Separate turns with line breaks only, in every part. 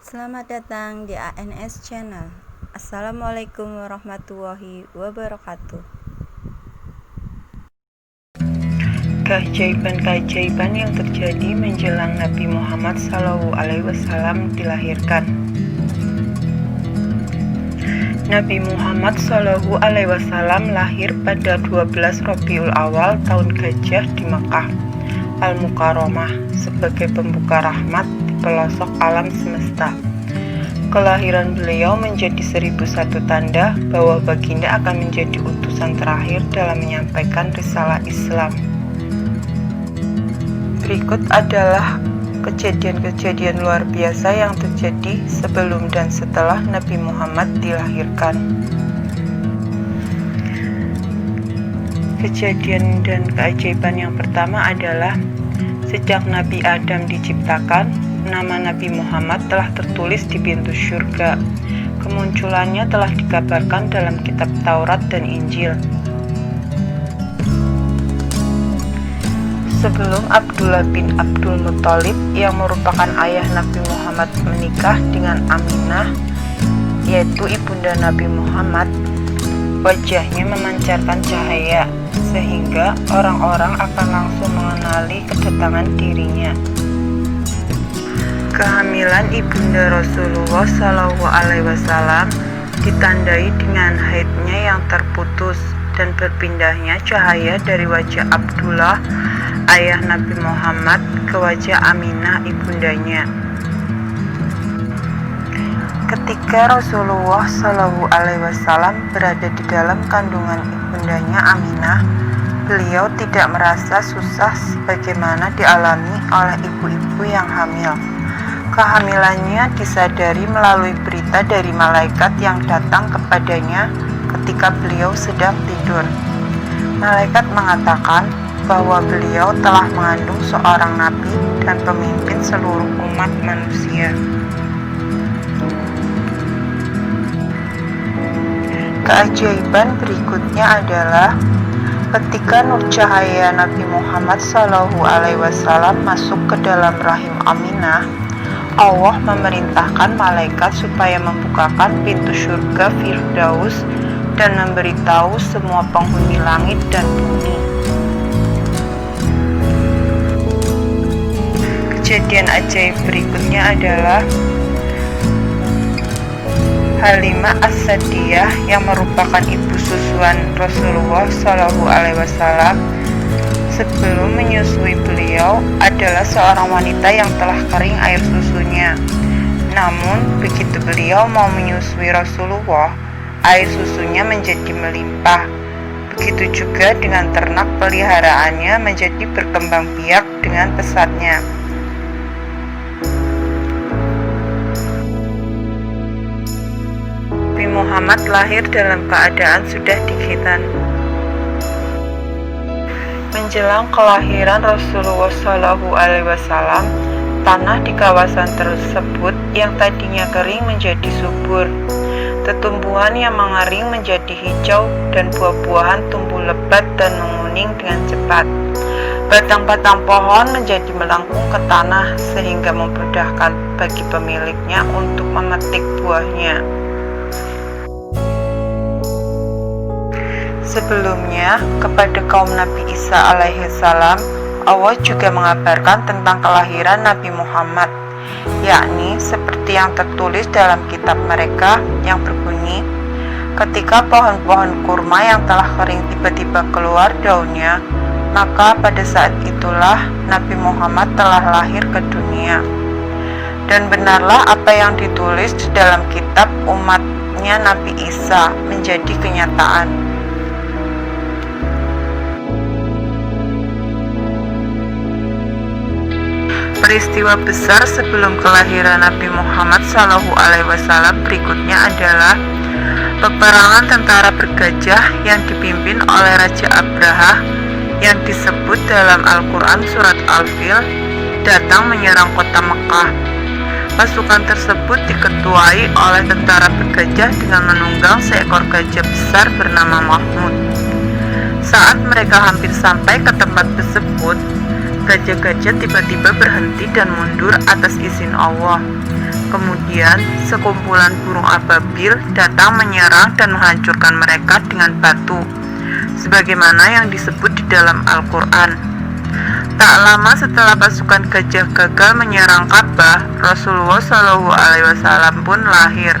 Selamat datang di ANS Channel. Assalamualaikum warahmatullahi wabarakatuh.
Keajaiban-keajaiban yang terjadi menjelang Nabi Muhammad SAW dilahirkan. Nabi Muhammad SAW lahir pada 12 Rabiul Awal tahun Gajah di Mekah Al-Mukarramah sebagai pembuka rahmat di pelosok alam semesta. Kelahiran beliau menjadi 1001 tanda bahwa baginda akan menjadi utusan terakhir dalam menyampaikan risalah Islam. Berikut adalah kejadian-kejadian luar biasa yang terjadi sebelum dan setelah Nabi Muhammad dilahirkan. Kejadian dan keajaiban yang pertama adalah sejak Nabi Adam diciptakan, nama Nabi Muhammad telah tertulis di pintu surga. Kemunculannya telah dikabarkan dalam kitab Taurat dan Injil. Sebelum Abdullah bin Abdul Muthalib yang merupakan ayah Nabi Muhammad menikah dengan Aminah, yaitu ibunda Nabi Muhammad, wajahnya memancarkan cahaya sehingga orang-orang akan langsung mengenali kedatangan dirinya. Kehamilan ibunda Rasulullah SAW ditandai dengan haidnya yang terputus dan berpindahnya cahaya dari wajah Abdullah ayah Nabi Muhammad ke wajah Aminah ibundanya. Ketika Rasulullah SAW berada di dalam kandungan ibundanya Aminah, beliau tidak merasa susah sebagaimana dialami oleh ibu-ibu yang hamil. Kehamilannya disadari melalui berita dari malaikat yang datang kepadanya ketika beliau sedang tidur. Malaikat mengatakan bahwa beliau telah mengandung seorang nabi dan pemimpin seluruh umat manusia. Keajaiban berikutnya adalah ketika nur cahaya Nabi Muhammad SAW masuk ke dalam rahim Aminah, Allah memerintahkan malaikat supaya membukakan pintu surga Firdaus dan memberitahu semua penghuni langit dan bumi. Kejadian ajaib berikutnya adalah Halimah As-Sa'diyah yang merupakan ibu susuan Rasulullah SAW sebelum menyusui beliau adalah seorang wanita yang telah kering air susunya. Namun begitu beliau mau menyusui Rasulullah, air susunya menjadi melimpah. Begitu juga dengan ternak peliharaannya menjadi berkembang biak dengan pesatnya. Nabi Muhammad lahir dalam keadaan sudah dikhitan. Menjelang kelahiran Rasulullah SAW, tanah di kawasan tersebut yang tadinya kering menjadi subur. Tetumbuhan yang mengering menjadi hijau dan buah-buahan tumbuh lebat dan menguning dengan cepat. Batang-batang pohon menjadi melengkung ke tanah sehingga memudahkan bagi pemiliknya untuk memetik buahnya. Sebelumnya, kepada kaum Nabi Isa alaihissalam, Allah juga mengabarkan tentang kelahiran Nabi Muhammad, yakni seperti yang tertulis dalam kitab mereka yang berbunyi, ketika pohon-pohon kurma yang telah kering tiba-tiba keluar daunnya, maka pada saat itulah Nabi Muhammad telah lahir ke dunia. Dan benarlah apa yang ditulis di dalam kitab umatnya Nabi Isa menjadi kenyataan. Peristiwa besar sebelum kelahiran Nabi Muhammad SAW berikutnya adalah peperangan tentara bergajah yang dipimpin oleh Raja Abraha yang disebut dalam Al-Quran surat Al-Fil datang menyerang kota Mekah. Pasukan tersebut diketuai oleh tentara bergajah dengan menunggang seekor gajah besar bernama Mahmud. Saat mereka hampir sampai ke tempat tersebut, gajah-gajah tiba-tiba berhenti dan mundur atas izin Allah. Kemudian, sekumpulan burung ababil datang menyerang dan menghancurkan mereka dengan batu, sebagaimana yang disebut di dalam Al-Quran. Tak lama setelah pasukan gajah gagal menyerang Ka'bah, Rasulullah SAW pun lahir.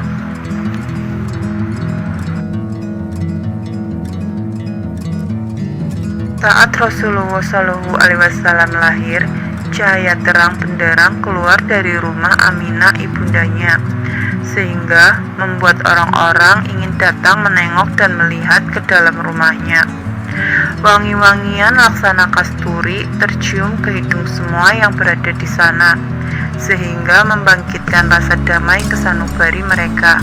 Saat Rasulullah SAW lahir, cahaya terang benderang keluar dari rumah Aminah ibundanya, sehingga membuat orang-orang ingin datang menengok dan melihat ke dalam rumahnya. Wangi-wangian laksana kasturi tercium ke hidung semua yang berada di sana, sehingga membangkitkan rasa damai ke sanubari mereka.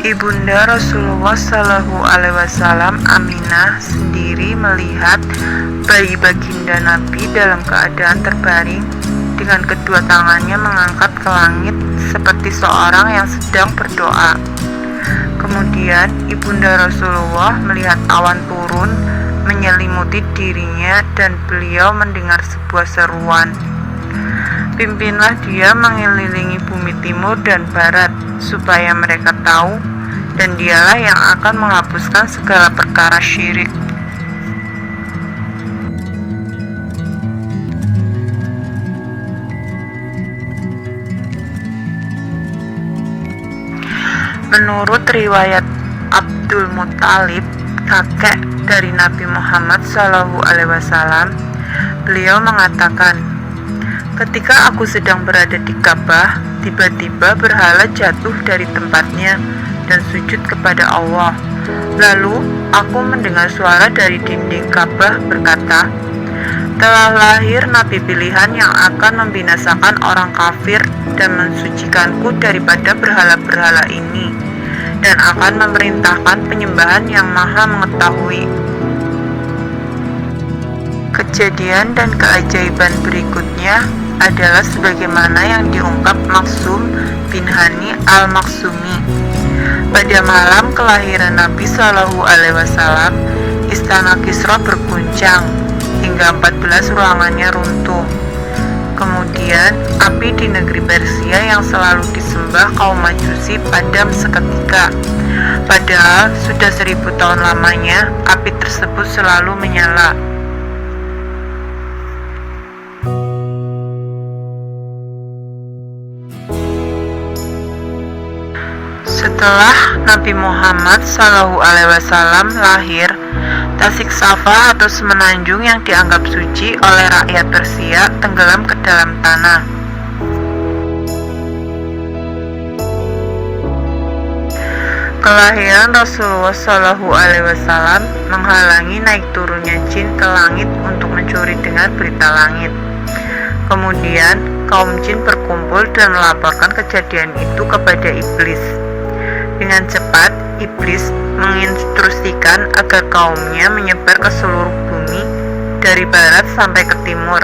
Ibunda Rasulullah SAW, Aminah, sendiri melihat bayi baginda Nabi dalam keadaan terbaring dengan kedua tangannya mengangkat ke langit seperti seorang yang sedang berdoa. Kemudian ibunda Rasulullah melihat awan turun menyelimuti dirinya dan beliau mendengar sebuah seruan. Pimpinlah dia mengelilingi bumi timur dan barat supaya mereka tahu, dan dialah yang akan menghapuskan segala perkara syirik. Menurut riwayat Abdul Muttalib, kakek dari Nabi Muhammad SAW, beliau mengatakan, ketika aku sedang berada di Ka'bah, tiba-tiba berhala jatuh dari tempatnya dan sujud kepada Allah. Lalu aku mendengar suara dari dinding Ka'bah berkata, telah lahir Nabi pilihan yang akan membinasakan orang kafir dan mensucikanku daripada berhala-berhala ini, dan akan memerintahkan penyembahan yang maha mengetahui. Kejadian dan keajaiban berikutnya adalah sebagaimana yang diungkap Maksum bin Hani al-Maksumi. Pada malam kelahiran Nabi SAW, istana Kisra berguncang hingga 14 ruangannya runtuh. Kemudian, api di negeri Persia yang selalu disembah kaum Majusi padam seketika. Padahal sudah 1000 tahun lamanya, api tersebut selalu menyala. Setelah Nabi Muhammad SAW lahir, Tasik Safa atau semenanjung yang dianggap suci oleh rakyat Persia tenggelam ke dalam tanah. Kelahiran Rasulullah SAW menghalangi naik turunnya jin ke langit untuk mencuri dengar berita langit. Kemudian kaum jin berkumpul dan melaporkan kejadian itu kepada iblis. Dengan cepat, iblis menginstruksikan agar kaumnya menyebar ke seluruh bumi dari barat sampai ke timur,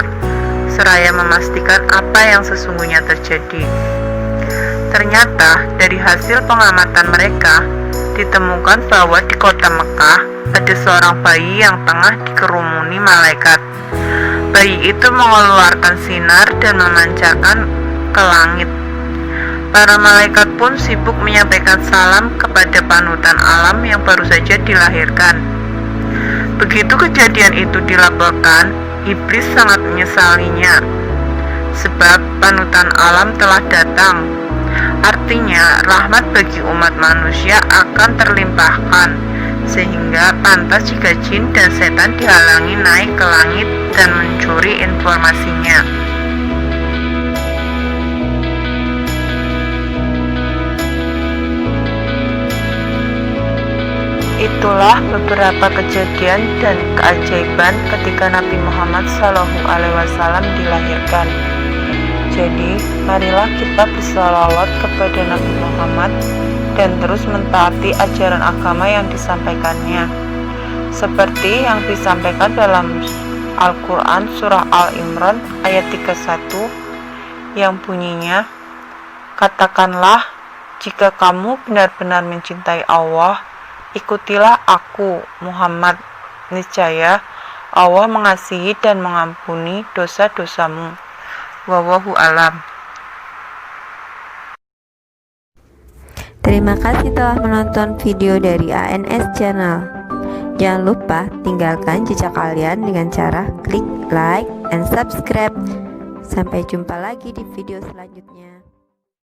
seraya memastikan apa yang sesungguhnya terjadi. Ternyata, dari hasil pengamatan mereka, ditemukan bahwa di kota Mekah ada seorang bayi yang tengah dikerumuni malaikat. Bayi itu mengeluarkan sinar dan memancarkan ke langit. Para malaikat pun sibuk menyampaikan salam kepada panutan alam yang baru saja dilahirkan. Begitu kejadian itu dilaporkan, iblis sangat menyesalinya, sebab panutan alam telah datang. Artinya, rahmat bagi umat manusia akan terlimpahkan, sehingga pantas jika jin dan setan dihalangi naik ke langit dan mencuri informasinya. Itulah beberapa kejadian dan keajaiban ketika Nabi Muhammad SAW dilahirkan. Jadi, marilah kita bersalawat kepada Nabi Muhammad dan terus mentaati ajaran agama yang disampaikannya, seperti yang disampaikan dalam Al-Quran Surah Al-Imran ayat 31 yang bunyinya, katakanlah, jika kamu benar-benar mencintai Allah, ikutilah aku, Muhammad. Niscaya Allah mengasihi dan mengampuni dosa-dosamu. Wallahu alam.
Terima kasih telah menonton video dari ANS Channel. Jangan lupa tinggalkan jejak kalian dengan cara klik like and subscribe. Sampai jumpa lagi di video selanjutnya.